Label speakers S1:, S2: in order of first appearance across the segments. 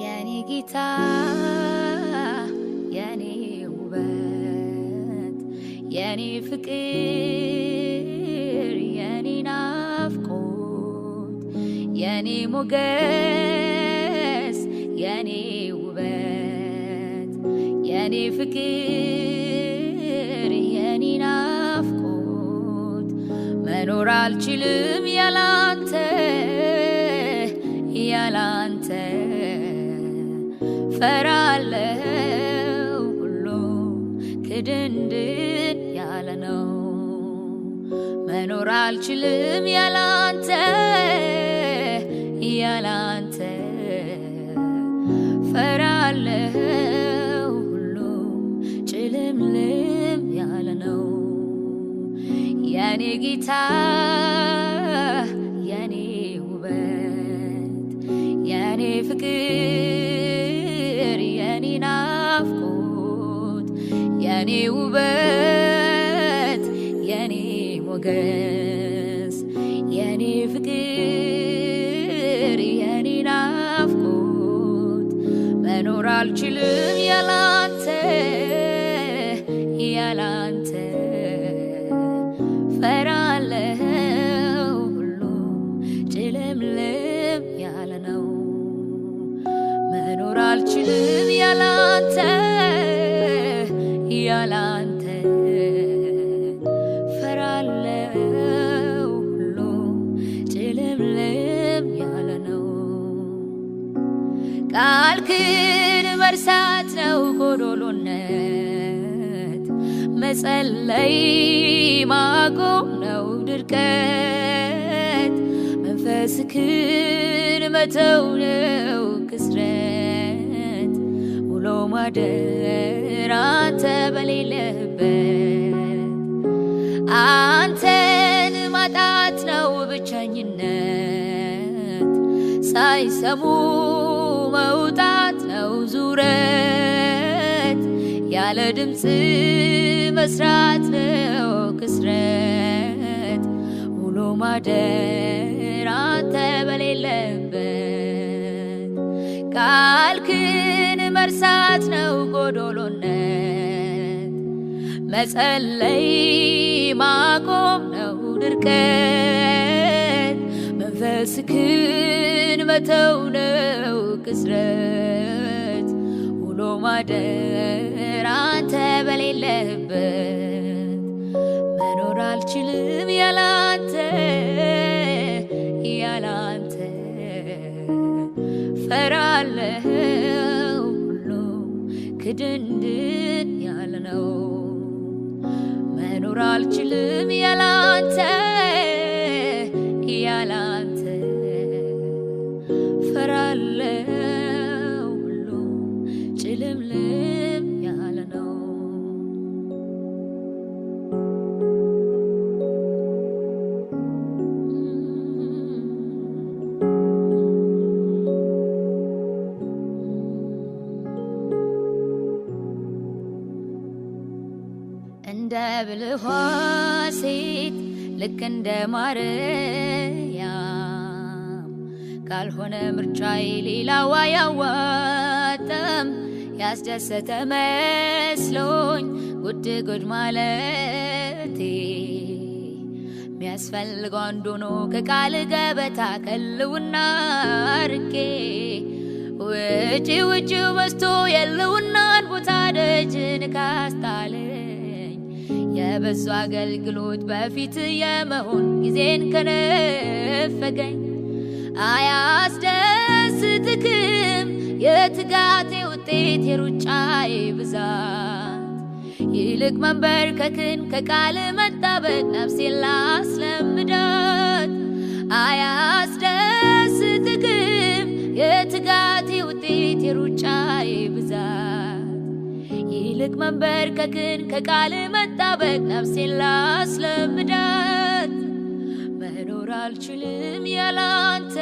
S1: የኔ ጌታ የኔ ውበት የኔ ፍቅር የኔ ናፍቆት የኔ ሞገስ የኔ ውበት የኔ ፍቅር የኔ ናፍቆት መኖር አልችልም ያላንተ ያላንተ ፈራለው ሁሉ ክድንድን ያለ ነው መኖር አልችልም ያላንተ ያላንተ ፈራለው ሁሉ ጭልምልም ያለ ነው የኔ ጌታ የኔ ውበት የኔ ፍቅር የኔ ናፍቆት የኔ ውበት የኔ ሞገስ የኔ ፍቅር የኔ ናፍቆት መኖር አልችልም ያላንተ ያላንተ ፈራለው ሁሉ ጭልምልም ያለ ነው መኖር አልችልም ያላንተ ያላንተ ፈራለው ሁሉ ጭልምልም ያለ ነው ቃልክን መርሳት ነው ጎዶሎነት መጸለይ ማቆም ነው ድርቀት መንፈስክን መተው ነው ክስረት ውሎ ማደር አንተ በሌለበት አንተን ማጣት ነው ብቸኝነት ሳይሰሙ መውጣት ነው ዙረት ያለ ድምፅ መስራት ነው ክስረት ውሎ ማደር አንተ በሌለበት ቃልክን መርሳት ነው ጎዶሎነት መጸለይ ማቆም ነው ድርቀት መንፈስክን መተው ነው ክስረት ውሎ ማደር አንተ በሌለበት መኖር አልችልም ያላንተ ያላንተ ፈራለው ሁሉ ክድንድን ያለ ነው መኖር አልችልም ያላንተ ያላንተ ፈራለው ሁሉ ጭልምልም ያለ ነው እንደ ብልኋ ሴት ልክ እንደ ማርያም ካልሆነ ምርጫዬ ሌላው አያዋጣም ያስደሰተ መስሎኝ ጉድ ጉድ ማለቴ ሚያስፈልገው አንዱ ነው ከቃል ገበታ ከልውና ርቄ ውጪ ውጪው በስቶ የልውናን ቦታ ደጅን ካስጣለኝ የበዙ አገልግሎት በፊት የመሆን ጊዜን ከነፈገኝ አያስደስትክም የትጋቴ ውጤት የሩጫዬ ብዛት ይልቅ መንበርከክን ከቃል መጣበቅ ነፍሴን ላስለምዳት አያስደስትክም የትጋቴ ውጤት የሩጫዬ ብዛት ይልቅ መንበርከክን ከቃል መጣበቅ ነፍሴን ላስለምዳት መኖር አልችልም ያላንተ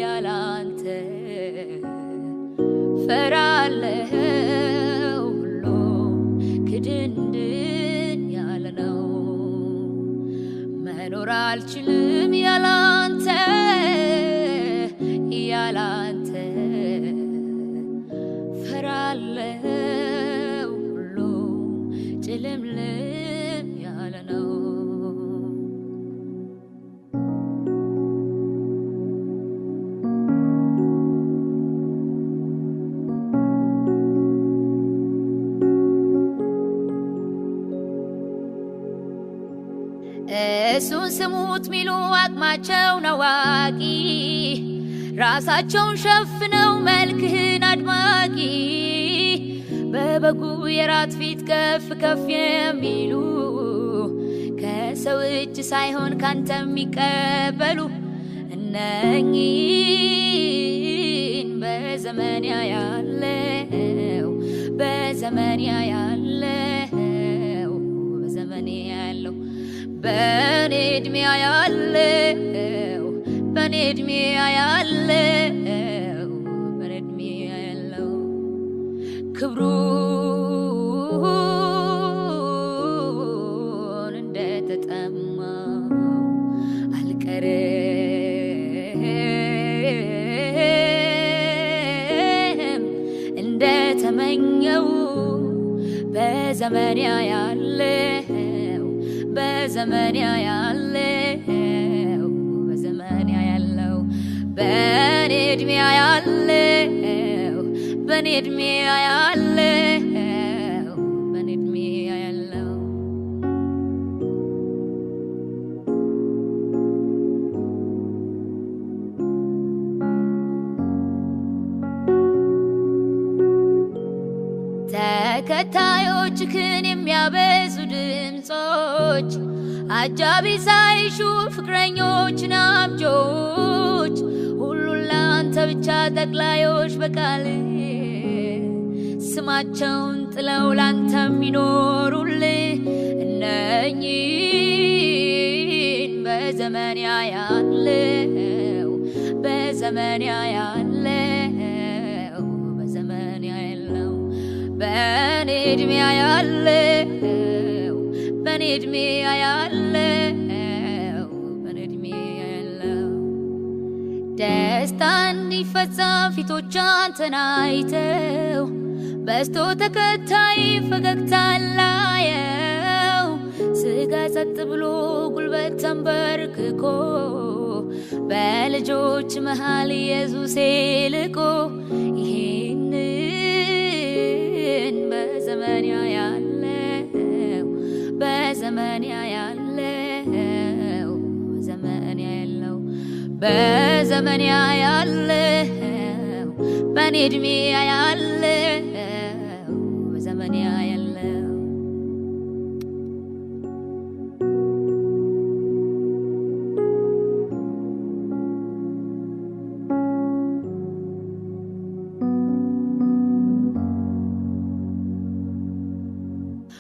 S1: ያላንተ ፈራለው ሁሉ ክድንድን ያለ ነው መኖር አልችልም ያላንተ ያላንተ ስሙት ሚሉ አቅማቸው ነዋቂ ራሳቸውን ሸፍነው መልክህን አድማቂ በበጉ የራት ፊት ከፍ ከፍ የሚሉ ከሰው እጅ ሳይሆን ካንተ የሚቀበሉ እነኚህን በዘመን ያለው በዘመን ያለው በዘመን ያለው በኔ ዕድሜ ያለው በኔ ዕድሜ ያለው በኔ ዕድሜ ያለው ክብሩን እንደተጠማ አልቀርም እንደተመኘው በዘመን ያለው በዘመን ያለው በዘመን ያለው በኔ ዕድሜ ያለው በኔ ዕድሜ ያለው በኔ ዕድሜ ያለው ተከታዮችህን የሚያበዙ ድምጾች አጃቢ ሳይሹ ፍቅረኞችን አምጆች ሁሉን ላንተ ብቻ ጠቅላዮች በቃል ስማቸውን ጥለው ላንተ የሚኖሩልህ እነኚህን በዘመን ያለው በዘመን ያለው በዘመን ያለው በኔ ዕድሜ ያለው በኔ ዕድሜ ያለው በኔ ዕድሜ ያለው ደስታ እንዲፈጸም ፊቶች አንተን አይተው በስቶ ተከታይ ፈገግታ ላየው ስጋ ጸጥ ብሎ ጉልበት ተንበርክኮ በልጆች መሃል ኢየሱስ ልቆ ይህንን በዘመን ያለው በዘመን ያለው በዘመን ያለው በዘመን ያለው በኔ ዕድሜ ያለው በዘመን ያለው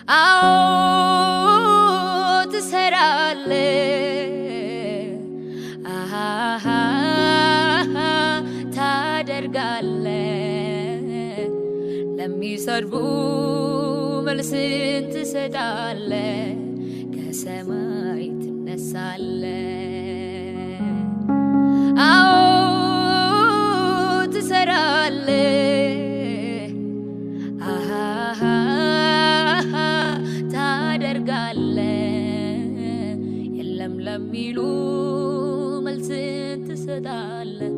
S1: አዎ ትሰራለህ ታደርጋለህ ለሚሰድቡ መልስን ትሰጣለህ ከሰማይ ትነሳለህ አዎ ትሰራለህ ታደርጋለህ የለም ለሚሉ መልስን ትሰጣለህ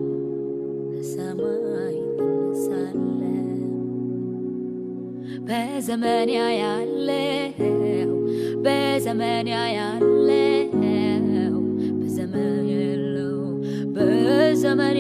S1: ከሰማይ ትነሳለህ በዘመን ያለው በዘመን ያለው በዘመን ያለው በዘመን